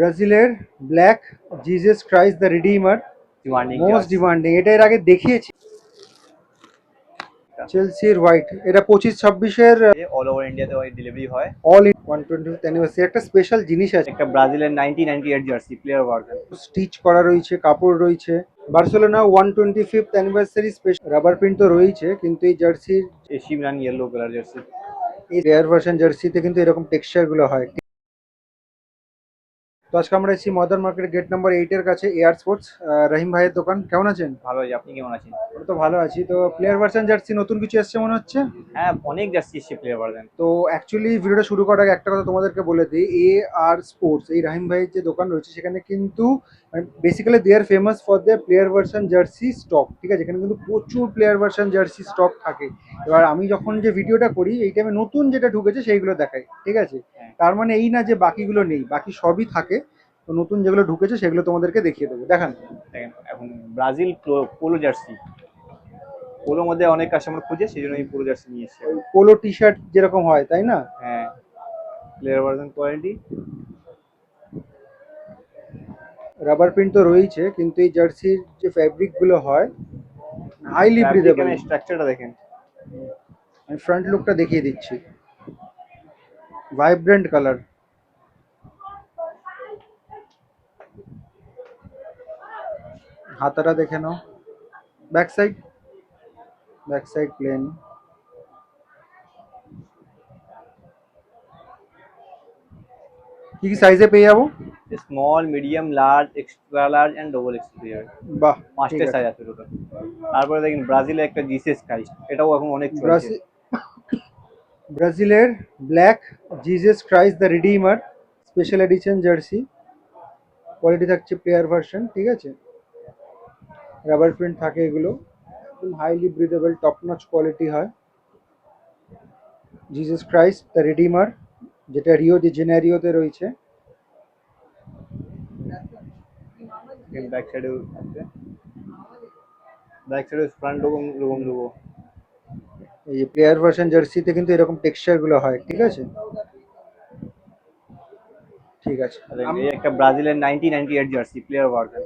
ব্রাজিলের black Jesus Christ the redeemer demanding most demanding, এটা এর আগে দেখিয়েছি। চেলসির হোয়াইট, এটা 25-26-এর অল ওভার ইন্ডিয়াতে ওই ডেলিভারি হয়। অল ইন 125th অ্যানিভার্সারি একটা স্পেশাল জিনিস আছে, একটা ব্রাজিলের 1998 জার্সি প্লেয়ার ভার্সন। স্টিচ করা রয়েছে, কাপড় রয়েছে। Barcelona 125th anniversary special rubber print তো রয়েছে, কিন্তু এই জার্সির AC Milan yellow colour jersey. এই রেয়ার ভার্সন জার্সিতে কিন্তু এরকম টেক্সচার গুলো হয়। তো আজকে আমরা এসেছি মডার্ন মার্কেট গেট নাম্বার 8-এর কাছে, এয়ার স্পোর্টস, রহিম ভাইয়ের দোকান। কেমন আছেন? ভালো আছি, আপনি কেমন আছেন? আমরা তো ভালো আছি। তো প্লেয়ার ভার্সন জার্সি নতুন কিছু এসছে মনে হচ্ছে। হ্যাঁ, অনেক জার্সি এসছে প্লেয়ার ভার্সন। তো অ্যাকচুয়ালি ভিডিওটা শুরু করার আগে একটা কথা তোমাদেরকে বলে দিই, এ আর স্পোর্টস এই রাহিম ভাইয়ের যে দোকান রয়েছে সেখানে কিন্তু basically they are famous for their player version jersey stock. ঠিক আছে, এখানে কিন্তু প্রচুর প্লেয়ার ভার্সন জার্সি স্টক থাকে। এবার আমি যখন যে ভিডিওটা করি এই টাইমে নতুন যেটা ঢুকেছে সেইগুলো দেখাই, ঠিক আছে। হ্যাঁ। তার মানে এই না যে বাকিগুলো নেই, বাকি সবই থাকে। তো নতুন যেগুলো ঢুকেছে সেগুলো তোমাদেরকে দেখিয়ে দেবো, দেখান। দেখেন এখন ব্রাজিল পোলো জার্সি, পোলোর মধ্যে অনেক কাস্টমার খুঁজে, সেই জন্য এই পোলো জার্সি নিয়ে এসছে। পোলো টি শার্ট যেরকম হয় তাই না? হ্যাঁ, player version quality. Rubber print তো রয়েছে, কিন্তু এই জার্সির যে ফ্যাব্রিক গুলো হয় হাইলি ব্রিদেবল। স্ট্রাকচারটা দেখেন। আমি ফ্রন্ট লুকটা দেখিয়ে দিচ্ছি, ভাইব্রেন্ট কালার। হাতাটা দেখে নাও, back side, back side plain. কি কি সাইজে পেয়ে যাবো? Small, medium, large, extra large and double XL. বাহ, পাঁচটা সাইজ আছে টোটাল। তারপরে দেখেন ব্রাজিলের একটা জিসাস ক্রাইস্ট, এটাও এখন অনেক চলছে। ব্রাজিলের black Jesus Christ the redeemer special edition jersey. Quality থাকছে প্লেয়ার ভার্সন, ঠিক আছে। রাবার প্রিন্ট থাকে এগুলো, একদম highly breathable, top notch quality হয়। জিজাস ক্রাইস্ট দ্য রিডিমার, যেটা রিও ডি জেনেরিওতে রয়েছে। ব্যাক সাইডেও আছে, ব্যাক সাইডে ফ্রন্ট লোগো। এই যে প্লেয়ার ভার্সন জার্সিতে কিন্তু এরকম টেক্সচার গুলো হয়, ঠিক আছে। ঠিক আছে, এই একটা ব্রাজিলের 1998 জার্সি প্লেয়ার ভার্সন।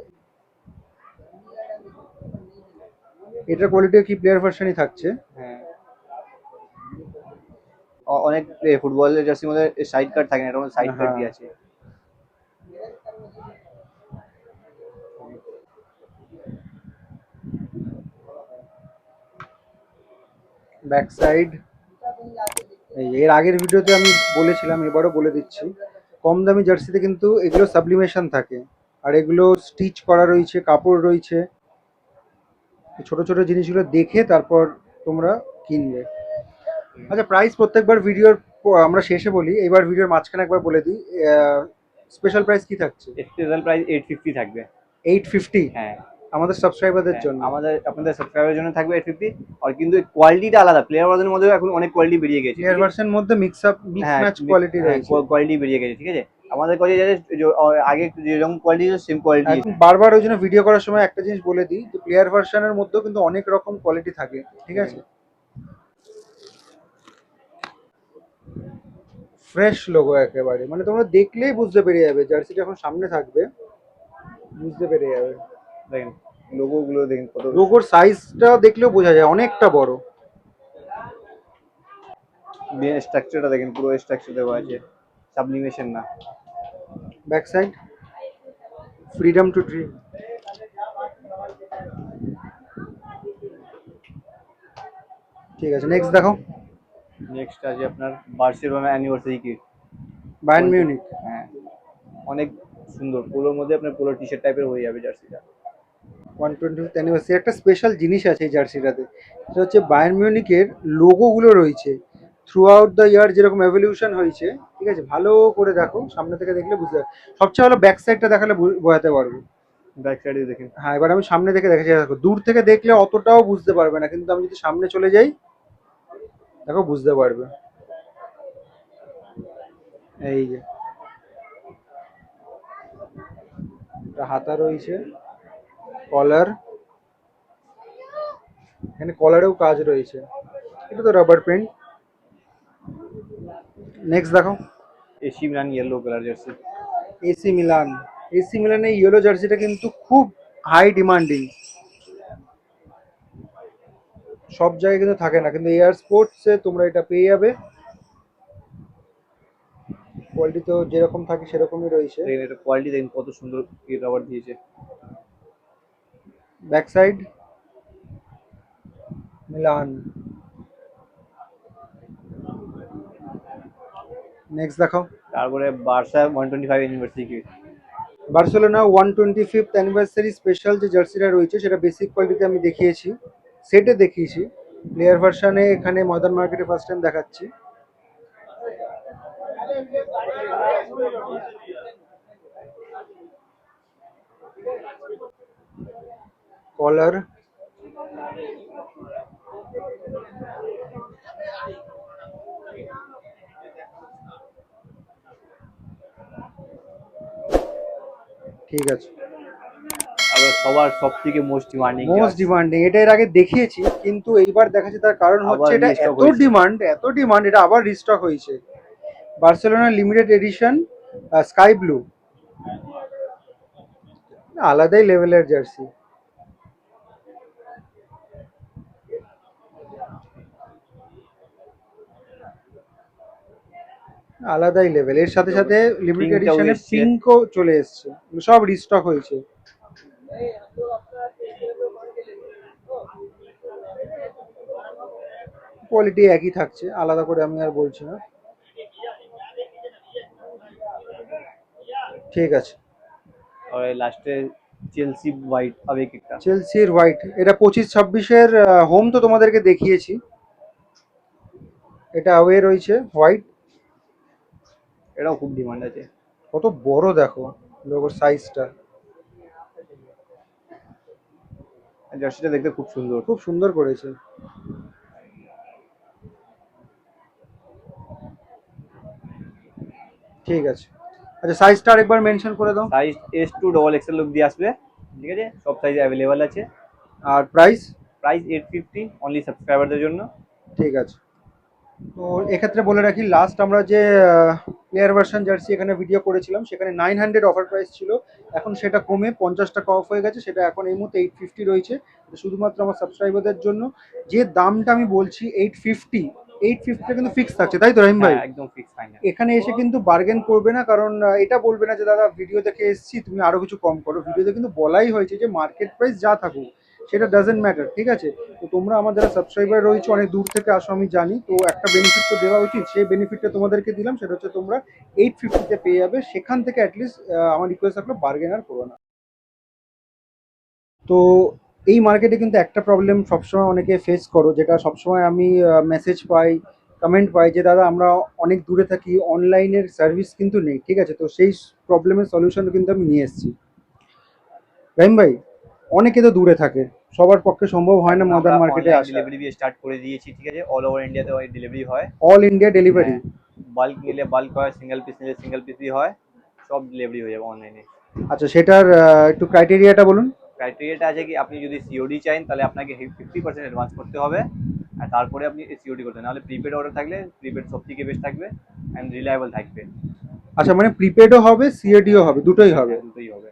এটার কোয়ালিটিও কি প্লেয়ার ভার্সনই থাকছে। হ্যাঁ, অনেক ফুটবলের জার্সির মধ্যে সাইড কাট থাকে না, এটা সাইড কাট দিয়ে আছে। ব্যাক সাইড, এর আগের ভিডিওতে আমি বলেছিলাম, এবারও বলে দিচ্ছি, কম দামি জার্সিতে কিন্তু এগুলো সাবলিমেশন থাকে, আর এগুলো স্টিচ করা রয়েছে, কাপড় রয়েছে। ছোট ছোট জিনিসগুলো দেখে তারপর তোমরা কিনবে। আচ্ছা, প্রাইস প্রত্যেকবার ভিডিওর আমরা শেষে বলি, এবার ভিডিওর মাঝখানে একবার বলে দিই, স্পেশাল প্রাইস কি থাকছে? স্পেশাল প্রাইস 850 থাকবে। 850? হ্যাঁ, আমাদের সাবস্ক্রাইবারদের জন্য। আপনাদের সাবস্ক্রাইবারের জন্য থাকবে 850। আর কিন্তু কোয়ালিটিটা আলাদা, প্লেয়ার ভার্সনের মধ্যে এখন অনেক কোয়ালিটি বেরিয়ে গেছে। প্লেয়ার ভার্সন মধ্যে মিক্স ম্যাচ কোয়ালিটি রয়েছে, কোয়ালিটি বেরিয়ে গেছে, ঠিক আছে। আমাদের কাছে আগে যেরকম কোয়ালিটি সেম কোয়ালিটি। এখন বারবার ওই জন্য ভিডিও করার সময় একটা জিনিস বলে দিই, যে প্লেয়ার ভার্সনের মধ্যেও কিন্তু অনেক রকম কোয়ালিটি থাকে, ঠিক আছে। ফ্রেশ লোগো একেবারে, মানে তোমরা দেখলেই বুঝতে পেরে যাবে, জার্সিটা এখন সামনে থাকবে, বুঝতে পেরে যাবে। দেখেন লোগো গুলো, দেখেন কত। লোগোর সাইজটা দেখলেও বোঝা যায় অনেকটা বড়। স্ট্রাকচারটা দেখেন, পুরো স্ট্রাকচার দেওয়া আছে, সাবলিমেশন না। Back side, freedom two dream. ঠিক আছে, নেক্সট দেখো। নেক্সট আছে আপনার Barcelona anniversary kit, Bayern Munich. হ্যাঁ, অনেক সুন্দর। পোলোর মধ্যে আপনার পোলো টি শার্ট টাইপের হয়ে যাবে জার্সিটা। 125th অ্যানিভার্সারি একটা স্পেশাল জিনিস আছে এই জার্সিটাতে, সেটা হচ্ছে বায়ার্ন মিউনিকের লোগোগুলো রয়েছে থ্রু আউট দ্য ইয়ার, যেরকম এভলিউশন হয়েছে, ঠিক আছে। ভালো করে দেখো, সামনে থেকে দেখলে বুঝতে পারবে। সবচেয়ে ভালো ব্যাক সাইডটা দেখালে বোঝাতে পারবো। ব্যাক সাইডে দেখেন। হ্যাঁ, এবার আমি সামনে থেকে দেখেছি, দেখো দূর থেকে দেখলে অতটাও বুঝতে পারবে না, কিন্তু আমি যদি সামনে চলে যাই দেখো বুঝতে পারবে। এই যে হাতা রয়েছে, কলার, এখানে কলারেও কাজ রয়েছে, এটা তো রাবার প্রিন্ট। নেক্সট দেখো, AC Milan yellow colour jersey. AC Milan. AC মিলানের ইয়েলো জার্সিটা কিন্তু খুব হাই ডিমান্ডিং, সব জায়গায় কিন্তু থাকে না, কিন্তু এয়ার স্পোর্টসে তোমরা এটা পেয়ে যাবে। কোয়ালিটি তো যেরকম থাকে সেরকমই রয়েছে। দেখেন এটা কোয়ালিটি দেখেন কত সুন্দর রাবার দিয়েছে। Back side Milan. নেক্সট দেখাও। তারপরে Barca 125 anniversary kit. Barcelona 125th anniversary special যে জার্সিটা রয়েছে সেটা বেসিক কোয়ালিটিতে আমি দেখিয়েছি, সেটে দেখিয়েছি। প্লেয়ার ভার্সানে এখানে মডার্ন মার্কেটে ফার্স্ট টাইম দেখাচ্ছি। কলার, ঠিক আছে। আবার সবার সবথেকে মোস্ট ডিমান্ডিং মোস্ট ডিমান্ডিং, এটা এর আগে দেখিয়েছি কিন্তু এইবার দেখাচ্ছি, তার কারণ হচ্ছে আবার এটা restock এত হয়েছে। ডিমান্ড, এত ডিমান্ড, এটা আবার রিস্টক হয়েছে। Barcelona limited edition sky blue, আলাদাই লেভেলের জার্সি। আলাদাই লেভেল। এর সাথে সাথে লিমিটেড Pinkটাও এডিশনে এসছে। পিঙ্কও চলে এসছে, সব রিস্টক হয়েছে। কোয়ালিটি একই থাকছে, আলাদা করে আমি আর বলছি না। ঠিক আছে। আর লাস্টে চেলসি হোয়াইট আবেগ একটা। চেলসির হোয়াইট, এটা 25-26-এর হোম তো তোমাদেরকে দেখিয়েছি। এটা অ্যাওয়ে রয়েছে হোয়াইট। এটাও খুব ডিমান্ড আছে। কত বড় দেখো লোগোর সাইজটা, জার্সিটা দেখতে খুব সুন্দর। খুব সুন্দর করেছে। ঠিক আছে। আচ্ছা সাইজটা আরেকবার মেনশন করে দাও। সাইজ S2 ডবল এক্সেল অব্দি আসবে, ঠিক আছে, সব সাইজ অ্যাভেলেবল আছে। আর প্রাইস? প্রাইস 850 অনলি সাবস্ক্রাইবারদের জন্য। ঠিক আছে। তো এক্ষেত্রে বলে রাখি, লাস্ট আমরা যে প্লেয়ার ভার্সন জার্সি এখানে ভিডিও করেছিলাম সেখানে 900 অফার প্রাইস ছিল, এখন সেটা কমে 50 টাকা অফ হয়ে গেছে, সেটা এখন এই মুহূর্তে 850 রয়েছে। এটা শুধুমাত্র আমার সাবস্ক্রাইবারদের জন্য। যে দামটা আমি বলছি 850 কিন্তু ফিক্স থাকছে, তাই তো রহিম ভাই? হ্যাঁ, একদম ফিক্স ফাইনাল। এখানে এসে কিন্তু বার্গেন করবে না, কারণ এটা বলবে না যে দাদা ভিডিও দেখে এসেছি তুমি আরো কিছু কম করো। ভিডিওতে কিন্তু বলাই হয়েছে যে মার্কেট প্রাইস যা থাকুক সেটা ডাজেন্ট ম্যাটার, ঠিক আছে? তো তোমরা আমার যারা সাবস্ক্রাইবার রয়েছে অনেক দূর থেকে আসো আমি জানি, তো একটা বেনিফিট তো দেওয়া উচিত, সেই বেনিফিটটা তোমাদেরকে দিলাম, সেটা হচ্ছে তোমরা 850-তে পেয়ে যাবে। সেখান থেকে অ্যাটলিস্ট আমার রিকোয়েস্ট থাকলো বার্গেন আর করো না। তো এই মার্কেটে কিন্তু একটা প্রবলেম সবসময় অনেকে ফেস করো, যেটা সবসময় আমি মেসেজ পাই, কমেন্ট পাই, যে দাদা আমরা অনেক দূরে থাকি, অনলাইনের সার্ভিস কিন্তু নেই, ঠিক আছে? তো সেই প্রবলেমের সলিউশন কিন্তু আমি নিয়ে এসেছি। রাহিম ভাই, অনেকে তো দূরে থাকে, সবার পক্ষে সম্ভব হয় না মডার্ন মার্কেটে আসা। ডেলিভারি দিয়ে স্টার্ট করে দিয়েছি, ঠিক আছে, অল ওভার ইন্ডিয়াতে ডেলিভারি হয়। All India delivery? বাল্ক নিলে বাল্ক হয়, সিঙ্গেল পিস নিলে সিঙ্গেল পিসই হয়, সব ডেলিভারি হয়ে যাবে অনলাইনে। আচ্ছা, সেটার একটু ক্রাইটেরিয়াটা বলুন। ক্রাইটেরিয়াটা আছে কি, আপনি যদি সিওডি চান তাহলে আপনাকে 50% অ্যাডভান্স করতে হবে, আর তারপরে আপনি সিওডি করতে, নাহলে প্রিপেড অর্ডার থাকলে প্রিপেড সব থেকে বেস্ট থাকবে অ্যান্ড রিলায়েবল থাকবে। আচ্ছা, মানে প্রিপেডও হবে সিএডিও হবে, দুটোই হবে? দুটোই হবে।